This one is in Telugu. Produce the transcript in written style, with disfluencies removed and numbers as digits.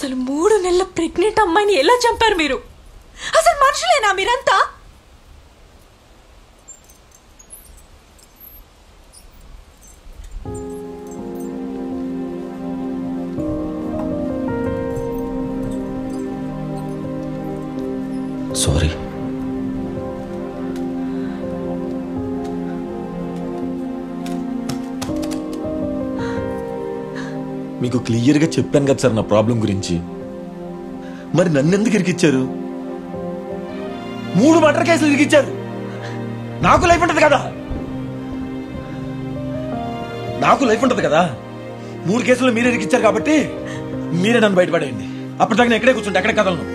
అసలు 3 నెలల ప్రెగ్నెంట్ అమ్మాయిని ఎలా చంపారు మీరు? అసలు మనుషులేనా మీరంతా? సారీ. మీకు క్లియర్గా చెప్పాను కదా సార్ నా ప్రాబ్లం గురించి. మరి నన్ను ఎందుకు ఇరికిచ్చారు? 3 మర్డర్ కేసులు ఇరికిచ్చారు. నాకు లైఫ్ ఉంటుంది కదా, 3 కేసులు మీరే ఇరికిచ్చారు కాబట్టి మీరే నన్ను బయటపడేయండి. అప్పటిదాకా నేను ఎక్కడే కూర్చుంటే ఎక్కడే కదలను.